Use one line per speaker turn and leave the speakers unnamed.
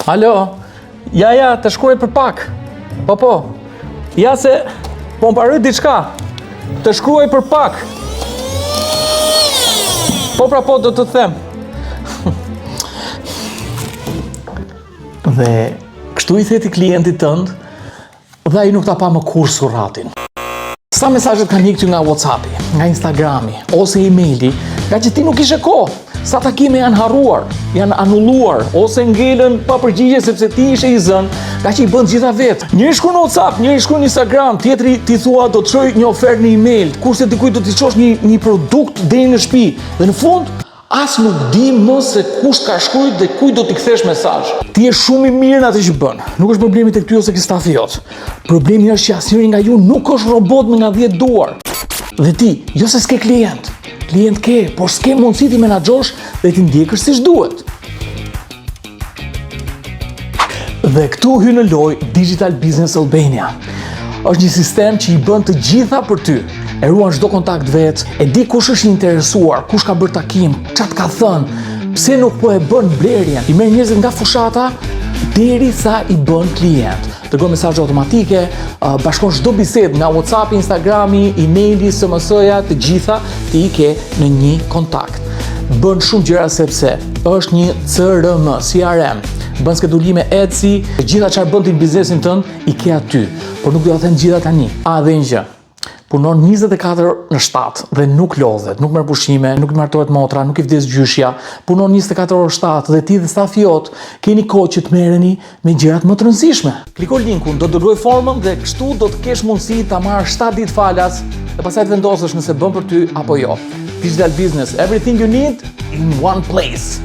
Alo, ja, të shkruaj për pak. Po, ja se, po më parrit diçka, të shkruaj për pak. Po, do të them. Dhe, kështu i theti klientit tënd, dhe ai nuk ta pa më kur surratin. Sa mesazhet kanë ikë nga WhatsAppi, nga Instagrami, ose emaili, nga që ti nuk ishe kohë. Sa takime janë harruar, janë anulluar, ose ngelen pa përgjigje sepse ti ishe i zënë, nga që i bën gjitha vetë. Njëri shkruan në WhatsApp, njëri shkruan në Instagram, tjetri ti thua do të çoj një ofertë në email, kurse dikujt do t'i çosh një produkt deri në shtëpi. Dhe në fund, as nuk di më se kush ka shkruajtur dhe kujt do t'i kthesh mesazh. Ti je shumë i mirë në atë që bën. Nuk është problemi tek ty ose ke stafi jot. Problemi është që asnjëri nga ju nuk është robot me nga 10 duar. Dhe ti, jo se s'ke klient ke, por s'ke mundësi ti menaxhosh dhe ti ndjekësh siç duhet. Dhe këtu hyn në lojë Digital Business Albania. Është një sistem që i bën të gjitha për ty. E ruan çdo kontakt vet, e di kush është i interesuar, kush ka bërë takim, çat ka thënë, pse nuk po e bën blerjen. I merr njerëzit nga fushata derisa i bën klient. Dërgon mesazhe automatike, bashkon çdo bisedë nga WhatsAppi, Instagrami, emaili, SMS-ja, të gjitha ti i ke në një kontakt. Bën shumë gjëra sepse është një CRM. Bën skedulime Etsy, të gjitha çfarë bën ti në biznesin tënd i ke aty, por nuk do ta them gjitha tani. Dhe një gjë. Punon 24/7 dhe nuk lodhet, nuk merr pushime, nuk martohet motra, nuk i vdes gjyshja. Punon 24/7 dhe ti dhe stafi jot keni kohë që të merreni me gjërat më të rëndësishme. Kliko linkun, do të dërgoj formën dhe kështu do të kesh mundësi ta marrësh 7 ditë falas dhe pastaj të vendosësh nëse bën për ty apo jo. Digital business, everything you need in one place.